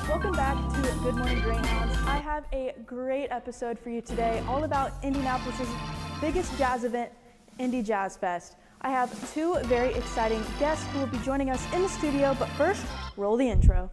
Welcome back to Good Morning Greyhounds. I have a great episode for you today, all about Indianapolis' biggest jazz event, Indy Jazz Fest. I have two very exciting guests who will be joining us in the studio, but first, roll the intro.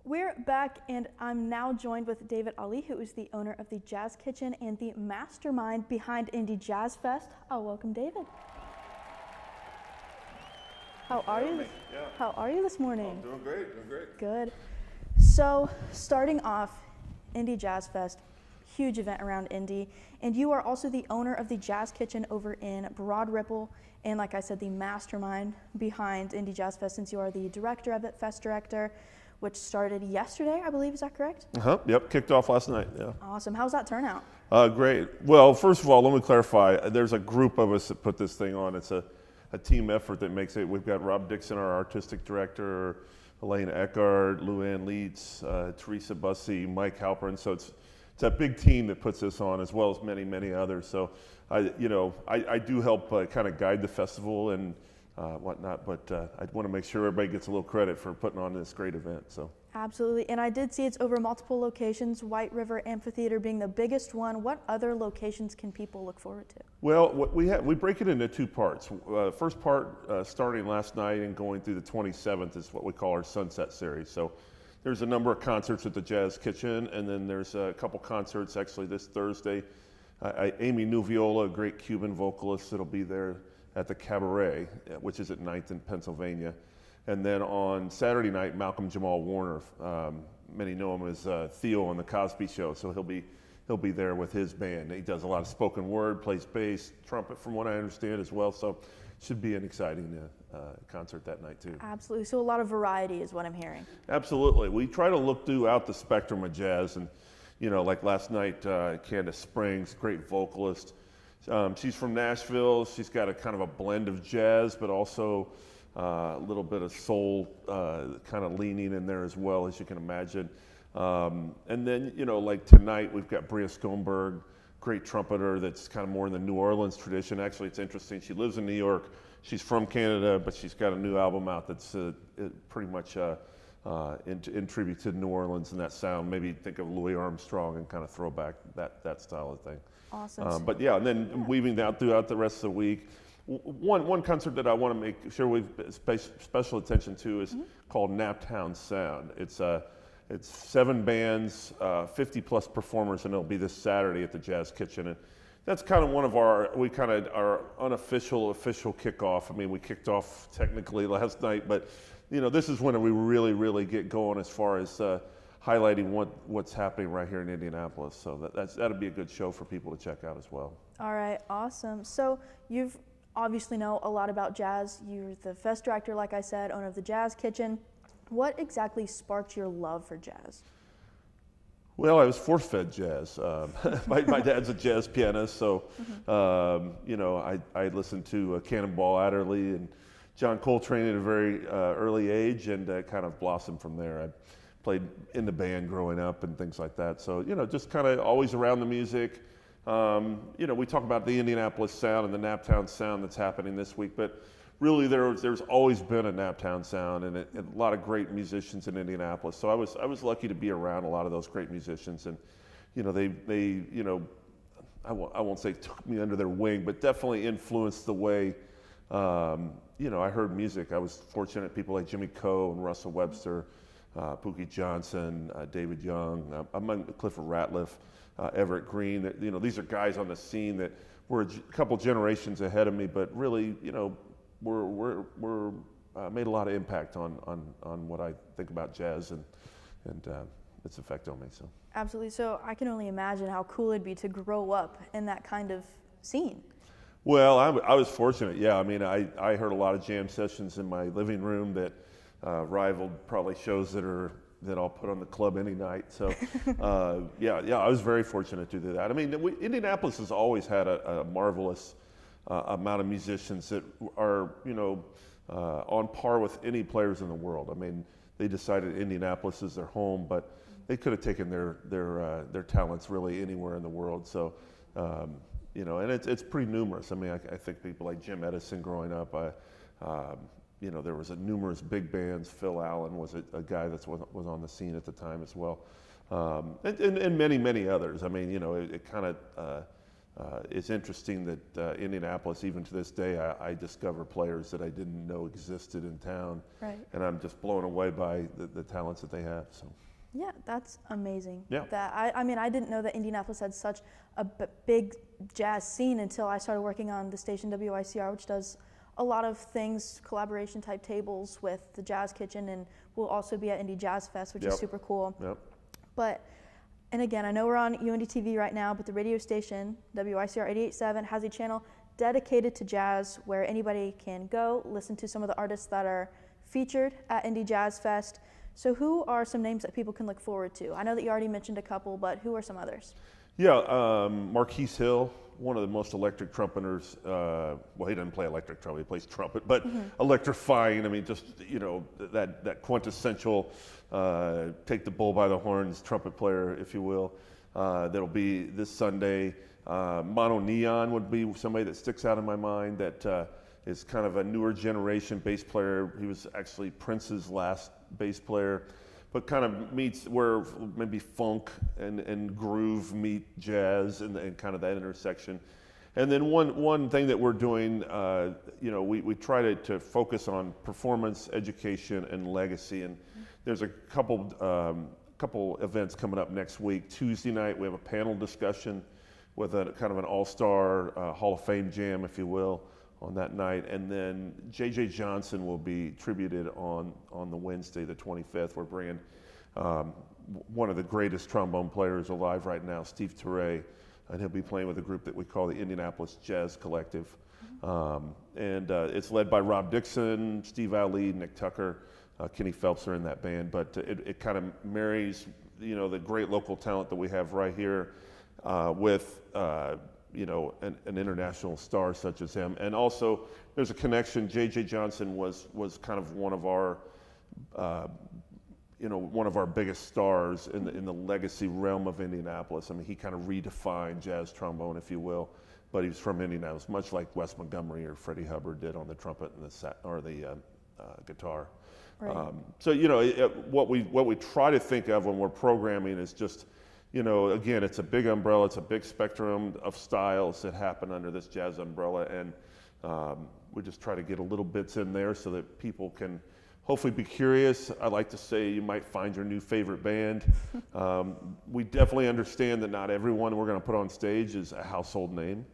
We're back, and I'm now joined with David Allee, who is the owner of the Jazz Kitchen and the mastermind behind Indy Jazz Fest. Oh, welcome, David. How are you? How are you this morning? Doing great, doing great. Good. So, starting off, Indy Jazz Fest, huge event around Indy, and you are also the owner of the Jazz Kitchen over in Broad Ripple, and like I said, the mastermind behind Indy Jazz Fest, since you are the director of it, fest director, which started yesterday, I believe. Is that correct? Yep, kicked off last night, yeah. Awesome. How's that turnout? Great. Well, first of all, let me clarify. There's a group of us that put this thing on. It's a team effort that makes it. We've got Rob Dixon, our artistic director, Elaine Eckard, Luann Leitz, Teresa Bussey, Mike Halpern. So it's a big team that puts this on, as well as many, many others. So I do help kind of guide the festival and whatnot, but I want to make sure everybody gets a little credit for putting on this great event. So absolutely, and I did see it's over multiple locations, White River Amphitheater being the biggest one. What other locations can people look forward to? Well, we break it into two parts. First part, starting last night and going through the 27th, is what we call our Sunset Series. So there's a number of concerts at the Jazz Kitchen, and then there's a couple concerts actually this Thursday. Amy Nuviola, a great Cuban vocalist, that'll be there at the Cabaret, which is at 9th in Pennsylvania. And then on Saturday night, Malcolm Jamal Warner, many know him as Theo on The Cosby Show, so he'll be there with his band. He does a lot of spoken word, plays bass, trumpet from what I understand as well, so should be an exciting concert that night too. Absolutely, so a lot of variety is what I'm hearing. Absolutely, we try to look throughout the spectrum of jazz, and like last night, Candace Springs, great vocalist. She's from Nashville. She's got a kind of a blend of jazz, but also a little bit of soul kind of leaning in there as well, as you can imagine. And then, like tonight, we've got Bria Skomberg, great trumpeter that's kind of more in the New Orleans tradition. Actually, it's interesting. She lives in New York. She's from Canada, but she's got a new album out that's pretty much in tribute to New Orleans and that sound. Maybe think of Louis Armstrong and kind of throw back that style of thing. Awesome. But yeah, and then weaving down throughout the rest of the week. One concert that I want to make sure we pay special attention to is called Naptown Sound. It's 7 bands, 50 plus performers, and it'll be this Saturday at the Jazz Kitchen. And that's kind of one of our unofficial kickoff. I mean, we kicked off technically last night, but this is when we really get going as far as highlighting what's happening right here in Indianapolis. So that'll be a good show for people to check out as well. All right, awesome. So you've obviously know a lot about jazz. You're the fest director, like I said, owner of the Jazz Kitchen. What exactly sparked your love for jazz? Well, I was force-fed jazz. My dad's a jazz pianist, so I listened to Cannonball Adderley and John Coltrane at a very early age, and kind of blossomed from there. I played in the band growing up and things like that. So, just kind of always around the music. We talk about the Indianapolis sound and the Naptown sound that's happening this week, but really there's always been a Naptown sound and a lot of great musicians in Indianapolis. So I was lucky to be around a lot of those great musicians, and they I won't say took me under their wing, but definitely influenced the way I heard music. I was fortunate people like Jimmy Coe and Russell Webster, Pookie Johnson, David Young, among Clifford Ratliff, Everett Green. These are guys on the scene that were a couple generations ahead of me, but really, were made a lot of impact on what I think about jazz and its effect on me. So absolutely. So I can only imagine how cool it'd be to grow up in that kind of scene. Well, I was fortunate. Yeah, I mean, I heard a lot of jam sessions in my living room that rivaled probably shows that I'll put on the club any night. So, yeah, I was very fortunate to do that. I mean, Indianapolis has always had a marvelous amount of musicians that are, on par with any players in the world. I mean, they decided Indianapolis is their home, but they could have taken their talents really anywhere in the world. So, you know, and it's pretty numerous. I mean, I think people like Jim Edison growing up, you know, there was numerous big bands. Phil Allen was a guy that was on the scene at the time as well, and many others. I mean, you know, it kind of it's interesting that Indianapolis, even to this day, I discover players that I didn't know existed in town, right. and I'm just blown away by the talents that they have. So. Yeah, that's amazing. Yeah. That I mean, I didn't know that Indianapolis had such a big jazz scene until I started working on the station WICR, which does a lot of things, collaboration type tables with the Jazz Kitchen, and we'll also be at Indy Jazz Fest, which is super cool. Yep. But, and again, I know we're on UND-TV right now, but the radio station, WICR 88.7, has a channel dedicated to jazz where anybody can go listen to some of the artists that are featured at Indy Jazz Fest. So who are some names that people can look forward to? I know that you already mentioned a couple, but who are some others? Yeah, Marquise Hill, one of the most electric trumpeters. Well, he doesn't play electric trumpet; he plays trumpet, but electrifying. I mean, just, you know, that quintessential take the bull by the horns trumpet player, if you will. That'll be this Sunday. Mono Neon would be somebody that sticks out in my mind. That is kind of a newer generation bass player. He was actually Prince's last bass player, but kind of meets where maybe funk and groove meet jazz and kind of that intersection. And then one thing that we're doing, you know, we try to focus on performance, education, and legacy. And there's a couple events coming up next week. Tuesday night, we have a panel discussion with a kind of an all-star Hall of Fame jam, if you will, on that night. And then J.J. Johnson will be tributed on the Wednesday, the 25th. We're bringing one of the greatest trombone players alive right now, Steve Turre, and he'll be playing with a group that we call the Indianapolis Jazz Collective. And it's led by Rob Dixon, Steve Allee, Nick Tucker, Kenny Phelps are in that band. But it kind of marries, you know, the great local talent that we have right here with you know, an international star such as him. And also, there's a connection. J.J. Johnson was kind of one of our, you know, one of our biggest stars in the legacy realm of Indianapolis. I mean, he kind of redefined jazz trombone, if you will, but he was from Indianapolis, much like Wes Montgomery or Freddie Hubbard did on the trumpet and the guitar. Right. So, you know, what we try to think of when we're programming is just, you know, again, it's a big umbrella, it's a big spectrum of styles that happen under this jazz umbrella, and we just try to get a little bits in there so that people can hopefully be curious. I like to say you might find your new favorite band. We definitely understand that not everyone we're going to put on stage is a household name.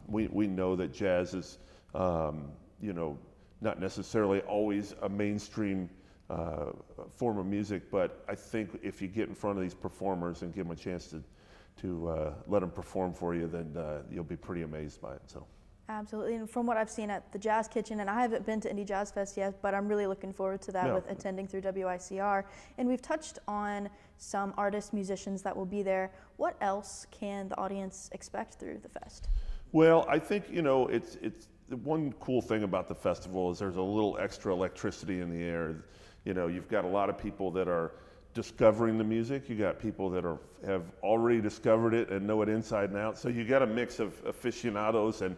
We know that jazz is, you know, not necessarily always a mainstream form of music, but I think if you get in front of these performers and give them a chance to let them perform for you, then you'll be pretty amazed by it. So. Absolutely, and from what I've seen at the Jazz Kitchen, and I haven't been to Indy Jazz Fest yet, but I'm really looking forward to that with attending through WICR. And we've touched on some artists, musicians that will be there. What else can the audience expect through the fest? Well, I think, you know, it's one cool thing about the festival is there's a little extra electricity in the air. You know, you've got a lot of people that are discovering the music. You got people that have already discovered it and know it inside and out. So you got a mix of aficionados and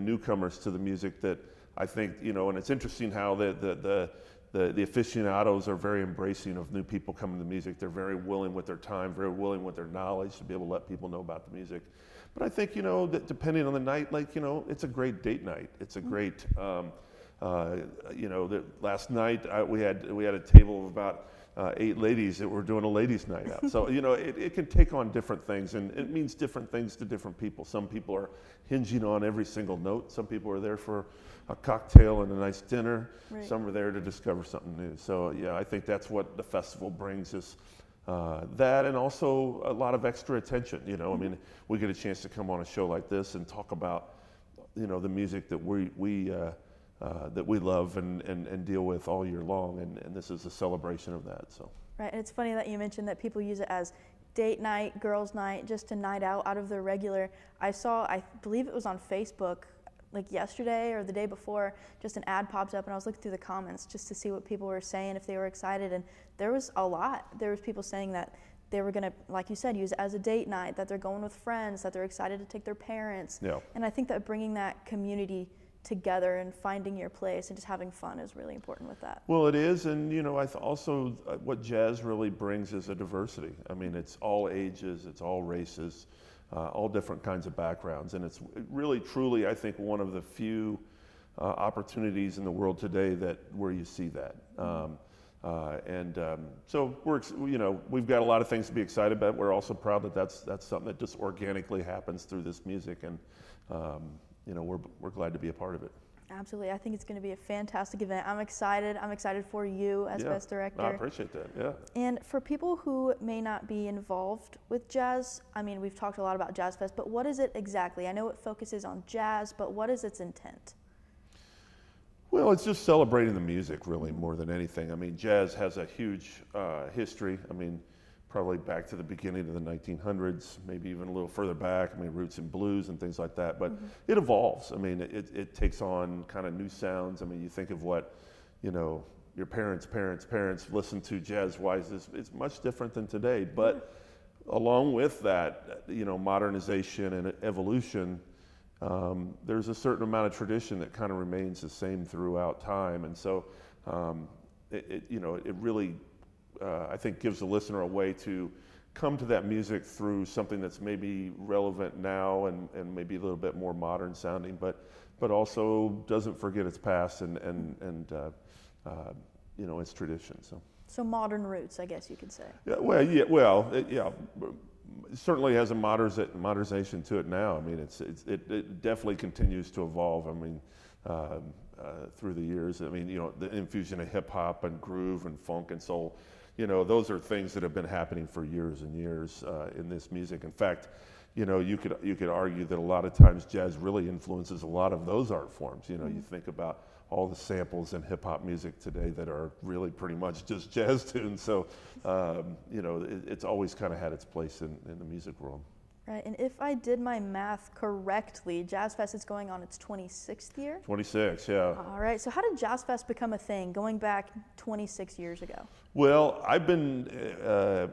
newcomers to the music that I think, you know, and it's interesting how the aficionados are very embracing of new people coming to music. They're very willing with their time, very willing with their knowledge to be able to let people know about the music. But I think, you know, that depending on the night, like, you know, it's a great date night. It's a great, you know, last night we had a table of about 8 ladies that were doing a ladies' night out. So, you know, it can take on different things, and it means different things to different people. Some people are hinging on every single note. Some people are there for a cocktail and a nice dinner. Right. Some are there to discover something new. So, yeah, I think that's what the festival brings is that, and also a lot of extra attention. You know, I mean, we get a chance to come on a show like this and talk about, you know, the music that we love and deal with all year long, and this is a celebration of that. So. Right, and it's funny that you mentioned that people use it as date night, girls' night, just a night out of their regular. I believe it was on Facebook, like yesterday or the day before, just an ad popped up, and I was looking through the comments just to see what people were saying, if they were excited, and there was a lot. There was people saying that they were going to, like you said, use it as a date night, that they're going with friends, that they're excited to take their parents. Yeah. And I think that bringing that community together and finding your place and just having fun is really important with that. Well, it is, and also what jazz really brings is a diversity. I mean, it's all ages, it's all races, all different kinds of backgrounds, and it's really, truly, I think, one of the few opportunities in the world today where you see that. So we've got a lot of things to be excited about. We're also proud that that's something that just organically happens through this music, and we're glad to be a part of it. Absolutely. I think it's going to be a fantastic event. I'm excited. I'm excited for you as Fest Director. I appreciate that, yeah. And for people who may not be involved with jazz, I mean, we've talked a lot about Jazz Fest, but what is it exactly? I know it focuses on jazz, but what is its intent? Well, it's just celebrating the music, really, more than anything. I mean, jazz has a huge history. I mean, probably back to the beginning of the 1900s, maybe even a little further back. I mean, roots in blues and things like that. But it evolves. I mean, it takes on kind of new sounds. I mean, you think of what, your parents' listened to jazz-wise. It's much different than today. But along with that, modernization and evolution, there's a certain amount of tradition that kind of remains the same throughout time. And so, it really, I think, gives the listener a way to come to that music through something that's maybe relevant now and maybe a little bit more modern sounding, but also doesn't forget its past and its tradition. So modern roots, I guess you could say. Yeah, it certainly has a modernization to it now. I mean, it definitely continues to evolve. I mean, through the years. I mean, the infusion of hip hop and groove and funk and soul. Those are things that have been happening for years and years in this music. In fact, you could argue that a lot of times jazz really influences a lot of those art forms. You think about all the samples in hip hop music today that are really pretty much just jazz tunes. So, it's always kind of had its place in the music world. Right, and if I did my math correctly, Jazz Fest is going on its 26th year? 26, yeah. All right, so how did Jazz Fest become a thing, going back 26 years ago? Well, I've been,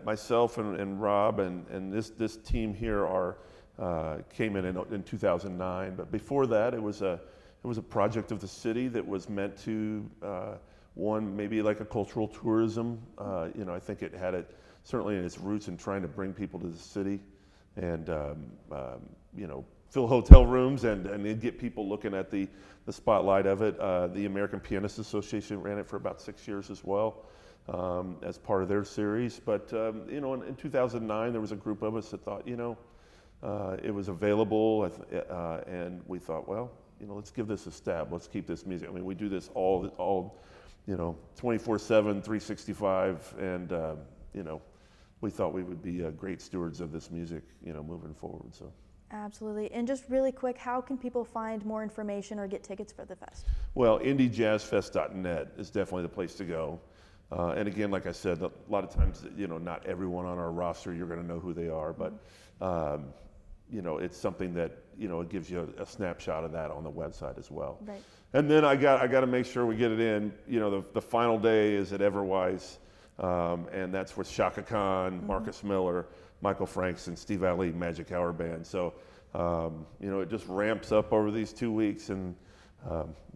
myself and Rob and this team here came in 2009, but before that it was a project of the city that was meant to, maybe like a cultural tourism. I think it had certainly in its roots in trying to bring people to the city and fill hotel rooms and get people looking at the spotlight of it. The American Pianists Association ran it for about 6 years as well as part of their series. But in 2009 there was a group of us that thought it was available and we thought, well, let's give this a stab. Let's keep this music. I mean, we do this all 24/7, 365, and we thought we would be great stewards of this music, moving forward. So. Absolutely. And just really quick, how can people find more information or get tickets for the fest? Well, IndyJazzFest.net is definitely the place to go. And again, like I said, a lot of times, not everyone on our roster, you're going to know who they are, but it's something that, it gives you a snapshot of that on the website as well. Right. And then I got to make sure we get it in. The final day is at Everwise. And that's with Shaka Khan, Marcus Miller, Michael Franks, and Steve Allee Magic Hour Band. So, it just ramps up over these 2 weeks, and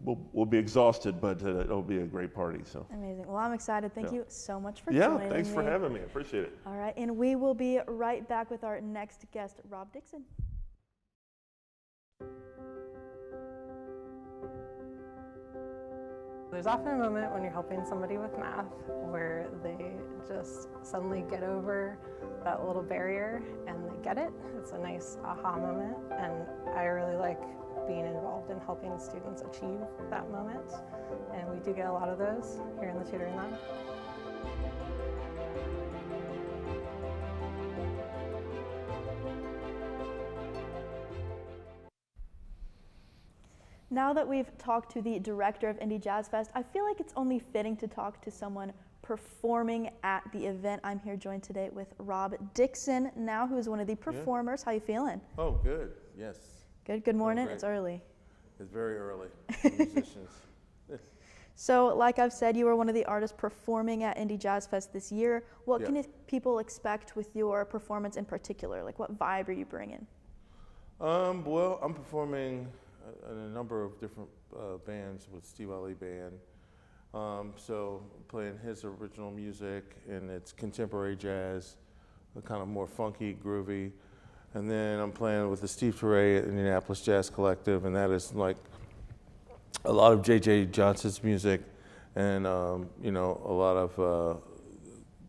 we'll be exhausted, but it'll be a great party. So amazing. Well, I'm excited. Thank you so much for joining me. Yeah, thanks for having me. I appreciate it. All right, and we will be right back with our next guest, Rob Dixon. There's often a moment when you're helping somebody with math where they just suddenly get over that little barrier and they get it. It's a nice aha moment, and I really like being involved in helping students achieve that moment, and we do get a lot of those here in the tutoring lab. Now that we've talked to the director of Indy Jazz Fest, I feel like it's only fitting to talk to someone performing at the event. I'm here joined today with Rob Dixon, now who is one of the performers. How you feeling? Oh, good. Yes. Good morning. It's early. It's very early for musicians. So like I've said, you are one of the artists performing at Indy Jazz Fest this year. What Yeah. can people expect with your performance in particular? Like what vibe are you bringing? Well, I'm performing in a number of different bands with Steve Allee Band. So playing his original music, and it's contemporary jazz, kind of more funky, groovy. And then I'm playing with the Steve Teray at Indianapolis Jazz Collective, and that is like a lot of J.J. Johnson's music, and you know, a lot of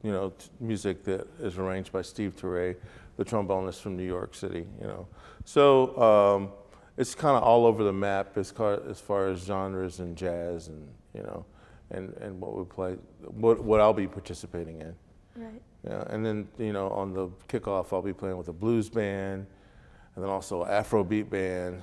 you know, music that is arranged by Steve Teray, the trombonist from New York City. You know, so it's kind of all over the map as far as genres and jazz, and you know, and what we play, what I'll be participating in. Right. Yeah, and then you know, on the kickoff, I'll be playing with a blues band, and then also an Afrobeat band.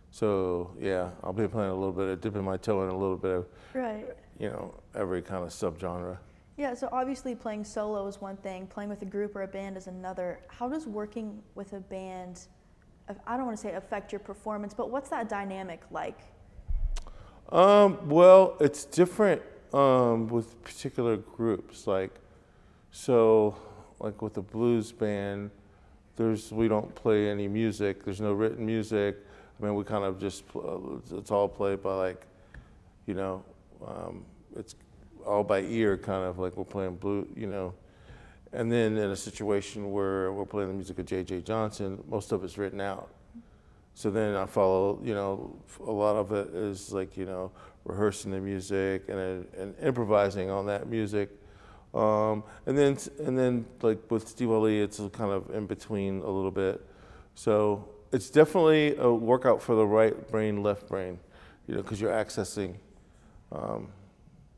So yeah, I'll be playing a little bit of dipping my toe in a little bit of, Right. you know, every kind of subgenre. Yeah, so obviously playing solo is one thing, playing with a group or a band is another. How does working with a band, I don't want to say affect your performance, but what's that dynamic like? Well, it's different with particular groups. Like with the blues band, we don't play any music. There's no written music. I mean, we kind of just, it's all played by like, you know, it's all by ear, kind of like we're playing blue, you know. And then in a situation where we're playing the music of J.J. Johnson, most of it's written out. So then I follow, you know, a lot of it is like, you know, rehearsing the music and improvising on that music. And then like with Steve Allee, it's kind of in between a little bit. So it's definitely a workout for the right brain, left brain, you know, because you're accessing.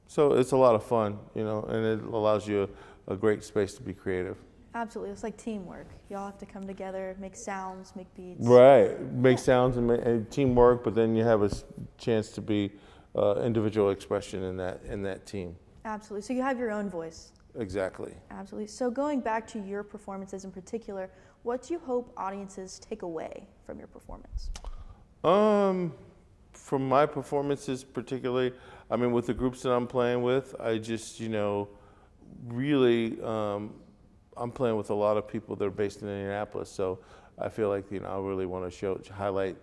So it's a lot of fun, you know, and it allows you a great space to be creative. Absolutely, it's like teamwork. Y'all have to come together, make sounds, make beats. Right, make sounds and teamwork, but then you have a chance to be individual expression in that team. Absolutely, so you have your own voice. Exactly. Absolutely. So going back to your performances in particular, what do you hope audiences take away from your performance? From my performances particularly, I mean, with the groups that I'm playing with, I just, you know, really, I'm playing with a lot of people that are based in Indianapolis, so I feel like, you know, I really want to highlight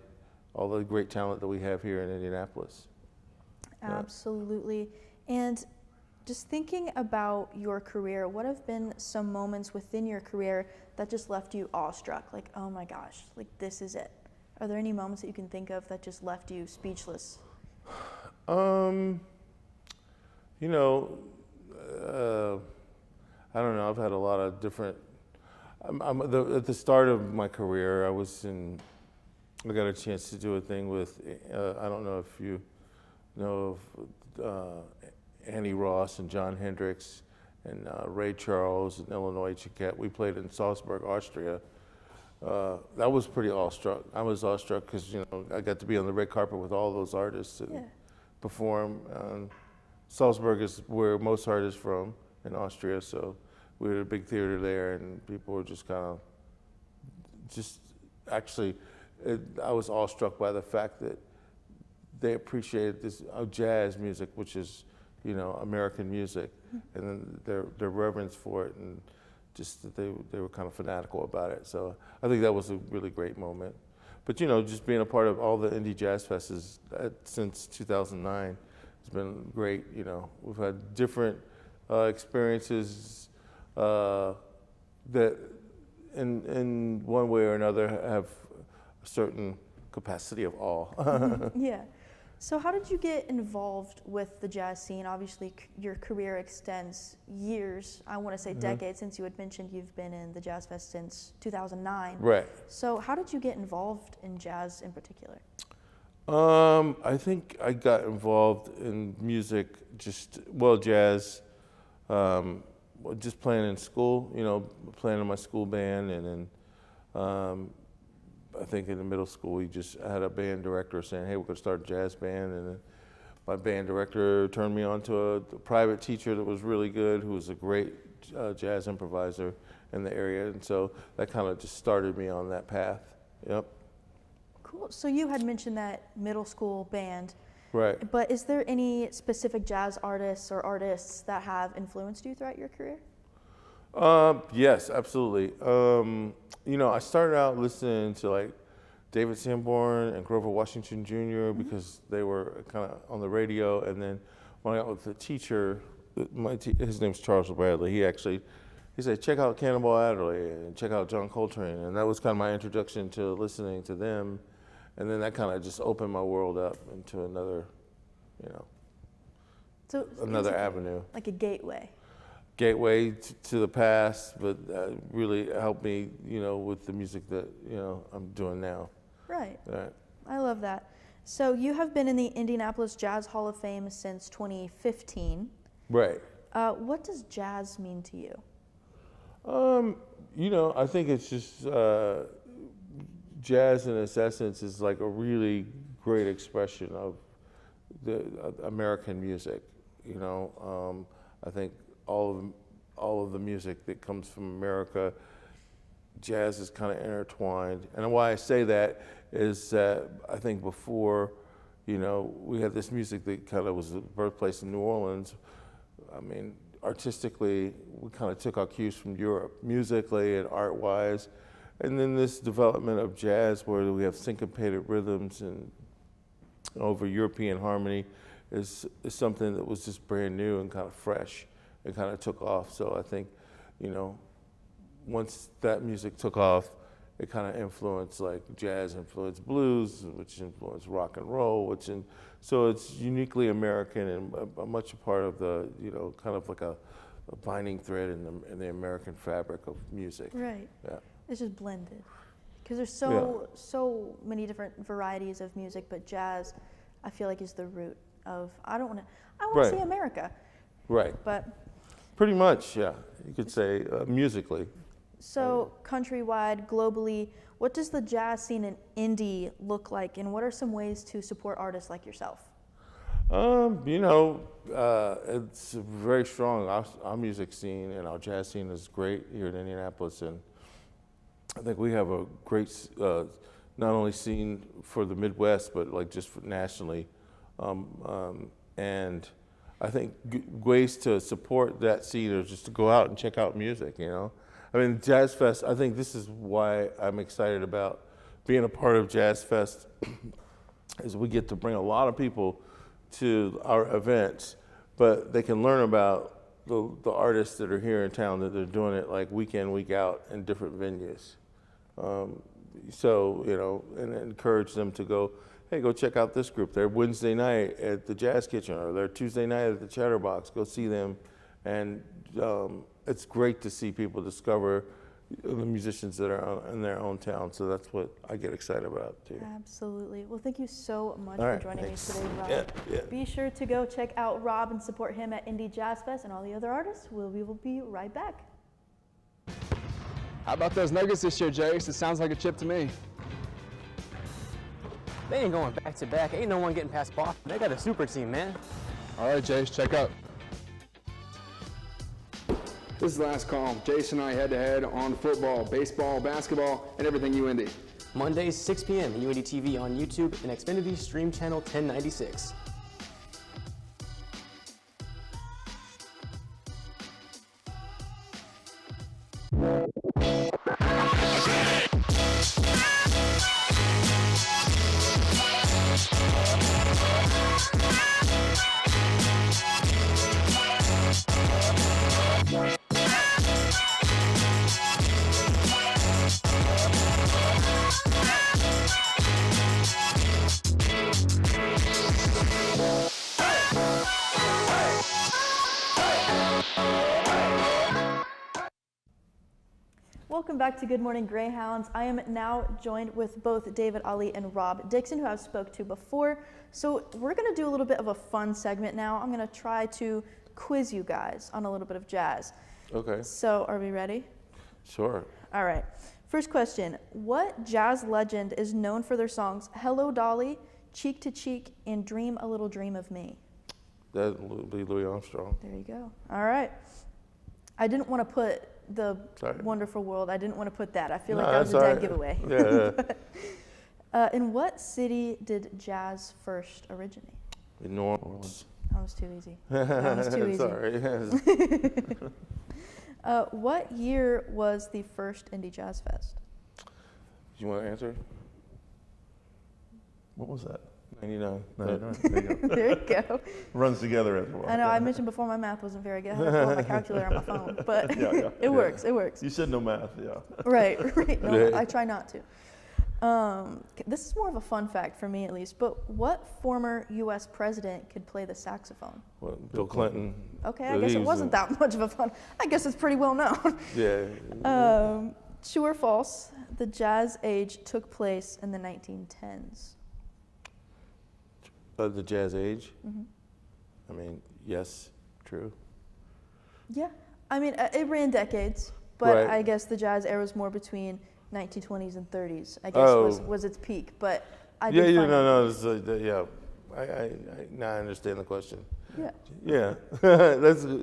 all the great talent that we have here in Indianapolis. Absolutely. And just thinking about your career, what have been some moments within your career that just left you awestruck? Like, oh my gosh, like this is it. Are there any moments that you can think of that just left you speechless? You know, I don't know. I've had a lot of different. At the start of my career, I got a chance to do a thing with. I don't know if you know of Annie Ross and John Hendricks and Ray Charles and Illinois Chiquette. We played in Salzburg, Austria. That was pretty awestruck. I was awestruck because, you know, I got to be on the red carpet with all those artists and perform. Salzburg is where Mozart is from in Austria, so we had a big theater there, and people were just kind of, I was awestruck by the fact that they appreciated this jazz music, which is, you know, American music, and then their reverence for it, and just that they were kind of fanatical about it. So I think that was a really great moment. But, you know, just being a part of all the Indy Jazz Fests since 2009 has been great. You know, we've had different experiences that in one way or another have a certain capacity of awe. Yeah. So how did you get involved with the jazz scene? Obviously, your career extends years, I want to say decades, since you had mentioned you've been in the Jazz Fest since 2009. Right. So how did you get involved in jazz in particular? I think I got involved in music, jazz, just playing in school, you know, playing in my school band, and then I think in the middle school we just had a band director saying, hey, we're going to start a jazz band, and then my band director turned me on to a private teacher that was really good, who was a great jazz improviser in the area, and so that kind of just started me on that path. Yep. Cool. So you had mentioned that middle school band. Right. But is there any specific jazz artists or artists that have influenced you throughout your career? Yes, absolutely. You know, I started out listening to like David Sanborn and Grover Washington Jr. because they were kind of on the radio. And then when I got with the teacher, his name's Charles Bradley. He said, check out Cannonball Adderley and check out John Coltrane. And that was kind of my introduction to listening to them. And then that kind of just opened my world up into another, you know, So another avenue. Like a gateway. Gateway to the past, but really helped me, you know, with the music that, you know, I'm doing now. Right. Right. I love that. So you have been in the Indianapolis Jazz Hall of Fame since 2015. Right. What does jazz mean to you? You know, I think it's just jazz in its essence is like a really great expression of the American music. You know, I think all of the music that comes from America, jazz is kind of intertwined. And why I say that is that I think before, you know, we had this music that kind of was the birthplace in New Orleans. I mean, artistically, we kind of took our cues from Europe, musically and art-wise. And then this development of jazz where we have syncopated rhythms and over European harmony is something that was just brand new and kind of fresh. It kind of took off. So I think, you know, once that music took off, it kind of influenced, like jazz influenced blues, which influenced rock and roll, so it's uniquely American and much a part of the, you know, kind of like a binding thread in the American fabric of music. Right. Yeah. It's just blended. Because there's so many different varieties of music, but jazz, I feel like, is the root of, I want to say America. Right. But pretty much, yeah. You could say musically. So countrywide, globally, what does the jazz scene in Indy look like, and what are some ways to support artists like yourself? You know, it's very strong. Our music scene and our jazz scene is great here in Indianapolis, and I think we have a great, not only scene for the Midwest, but like just nationally. And I think ways to support that scene are just to go out and check out music, you know. I mean, Jazz Fest, I think this is why I'm excited about being a part of Jazz Fest, is we get to bring a lot of people to our events, but they can learn about the artists that are here in town, that they're doing it like week in, week out in different venues. So, you know, and encourage them to go, hey, go check out this group. They're Wednesday night at the Jazz Kitchen, or they're Tuesday night at the Chatterbox. Go see them. And it's great to see people discover the musicians that are in their own town. So that's what I get excited about, too. Absolutely. Well, thank you so much All for right, joining thanks. me today, Rob. Yeah. Be sure to go check out Rob and support him at Indy Jazz Fest and all the other artists. We will be right back. How about those Nuggets this year, Jace? It sounds like a chip to me. They ain't going back to back. Ain't no one getting past Boston. They got a super team, man. All right, Jace, check up. This is Last Call. Jace and I head-to-head on football, baseball, basketball, and everything UIndy. Mondays, 6 p.m. UIndy TV on YouTube and Xfinity Stream Channel 1096. Welcome back to Good Morning Greyhounds. I am now joined with both David, Allee, and Rob Dixon, who I've spoke to before. So we're going to do a little bit of a fun segment now. I'm going to try to quiz you guys on a little bit of jazz. Okay. So are we ready? Sure. All right. First question. What jazz legend is known for their songs Hello Dolly, Cheek to Cheek, and Dream a Little Dream of Me? That would be Louis Armstrong. There you go. All right. I didn't want to put the Wonderful World. I didn't want to put that. I feel like that was a dead giveaway. Yeah. In what city did jazz first originate? In New Orleans. That was too easy. That was too easy. Sorry. What year was the first Indy Jazz Fest? You want to answer? What was that? 99. 99. There you go. There you go. Runs together as well. I know, I mentioned before my math wasn't very good. I had to pull out my calculator on my phone, but Yeah, it works, it works. You said no math, yeah. Right. No, I try not to. This is more of a fun fact for me at least, but what former U.S. president could play the saxophone? Well, Bill Clinton. Okay, I guess it wasn't that much of a fun. I guess it's pretty well known. Yeah. True or false, the jazz age took place in the 1910s. The jazz age? Mm-hmm. I mean, yes, true. Yeah, I mean, it ran decades, but Right. I guess the jazz era was more between 1920s and 30s, I guess was its peak, but I did find Now I understand the question. Yeah. Yeah,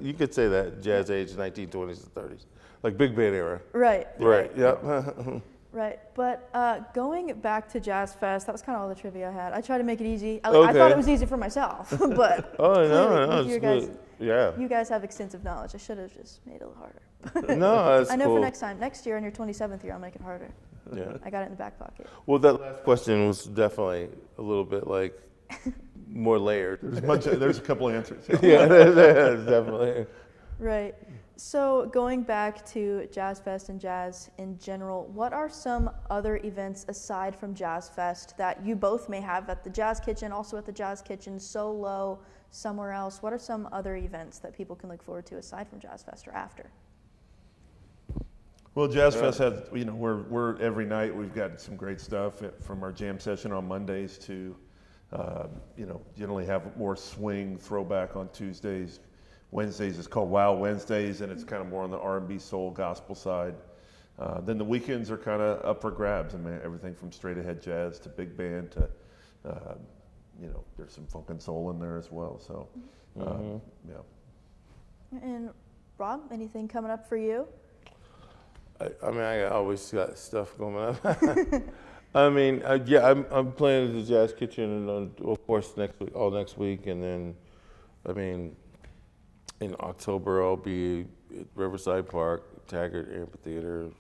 you could say that, jazz age, 1920s and 30s, like big band era. Right. Right, yep. Right, but going back to Jazz Fest, that was kind of all the trivia I had. I tried to make it easy. I Okay. thought it was easy for myself, but Oh, clearly no, you it's guys, good. Yeah. you guys have extensive knowledge. I should have just made it a little harder. No, that's I know cool. for next time. Next year, in your 27th year, I'll make it harder. Yeah. I got it in the back pocket. Well, that last question was definitely a little bit like more layered. There's a couple answers. Yeah, definitely. Right. So going back to Jazz Fest and jazz in general, what are some other events aside from Jazz Fest that you both may have at the Jazz Kitchen, also at the Jazz Kitchen, solo, somewhere else? What are some other events that people can look forward to aside from Jazz Fest or after? Well, Jazz Fest has, we're every night, we've got some great stuff from our jam session on Mondays to, generally have more swing throwback on Tuesdays. Wednesdays is called Wow Wednesdays, and it's kind of more on the R&B soul gospel side. Then the weekends are kind of up for grabs. I mean, everything from straight ahead jazz to big band to, there's some funk and soul in there as well. So, yeah. And Rob, anything coming up for you? I always got stuff going up. I mean, I'm playing at the Jazz Kitchen, and of course next week, and then, I mean, in October I'll be at Riverside Park, Taggart Amphitheater.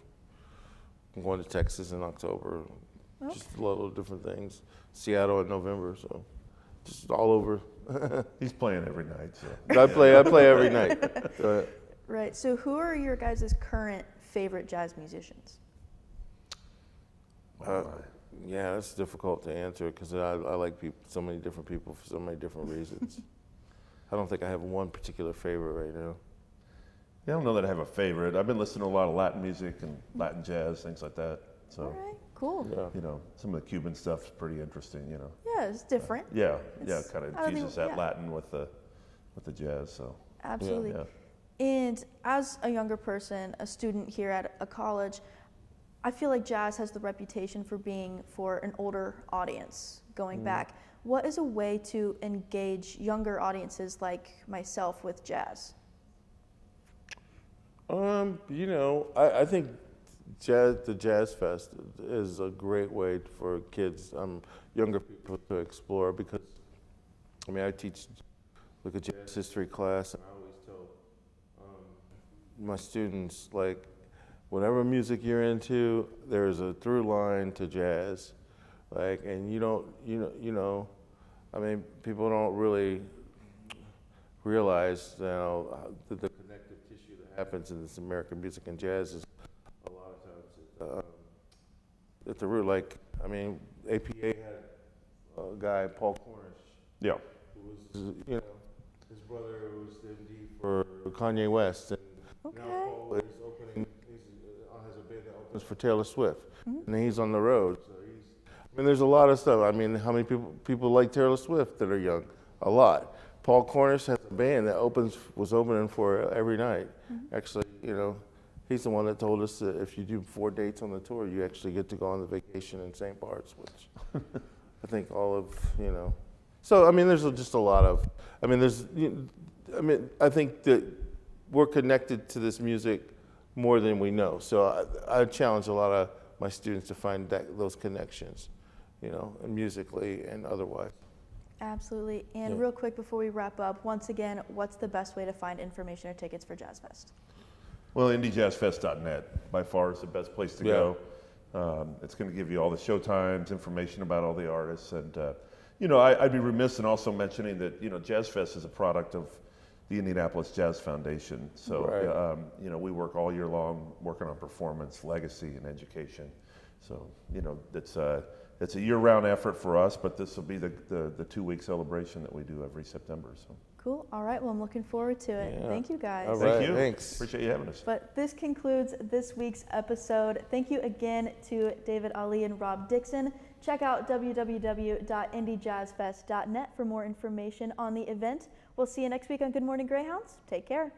I'm going to Texas in October. Okay. Just a lot of different things. Seattle in November, so just all over. He's playing every night. So. I play every night. Right. So who are your guys' current favorite jazz musicians? Yeah, that's difficult to answer because I like so many different people for so many different reasons. I don't think I have one particular favorite right now. Yeah, I don't know that I have a favorite. I've been listening to a lot of Latin music and Latin jazz, things like that. So, All right, cool. Yeah. Some of the Cuban stuff's pretty interesting, Yeah, it's different. Yeah, It's- kind of I don't infuses think- that yeah. Latin with the jazz. So, Absolutely. yeah. And as a younger person, a student here at a college, I feel like jazz has the reputation for being for an older audience going back. What is a way to engage younger audiences like myself with jazz? I think the Jazz Fest is a great way for kids, younger people to explore because, I teach like a jazz history class, and I always tell my students, like, whatever music you're into, there's a through line to jazz, like, and people don't really realize now that the connective tissue that happens in this American music and jazz is a lot of times at the root. Like, APA had a guy, Paul Cornish, Yeah. who was, his brother was the MD for Kanye West, and now Paul is opening. Has a band that opens for Taylor Swift, and he's on the road. So there's a lot of stuff. How many people like Taylor Swift that are young? A lot. Paul Cornish has a band that was opening for every night. Actually, he's the one that told us that if you do 4 dates on the tour, you actually get to go on the vacation in St. Bart's, which I think all of, So, there's just a lot of, I think that we're connected to this music more than we know. So I challenge a lot of my students to find those connections, and musically and otherwise. Absolutely. And Yeah. real quick before we wrap up, once again, what's the best way to find information or tickets for Jazz Fest? Well, IndyJazzFest.net by far is the best place to go. It's going to give you all the show times, information about all the artists, and you know, I'd be remiss in also mentioning that, you know, Jazz Fest is a product of the Indianapolis Jazz Foundation. So you know, we work all year long working on performance, legacy, and education. So you know, it's a year-round effort for us, but this will be the 2-week celebration that we do every September. So. Cool. All right. Well, I'm looking forward to it. Yeah. Thank you, guys. All right. Thank you. Thanks. Appreciate you having us. But this concludes this week's episode. Thank you again to David, Allee, and Rob Dixon. Check out www.indyjazzfest.net for more information on the event. We'll see you next week on Good Morning Greyhounds. Take care.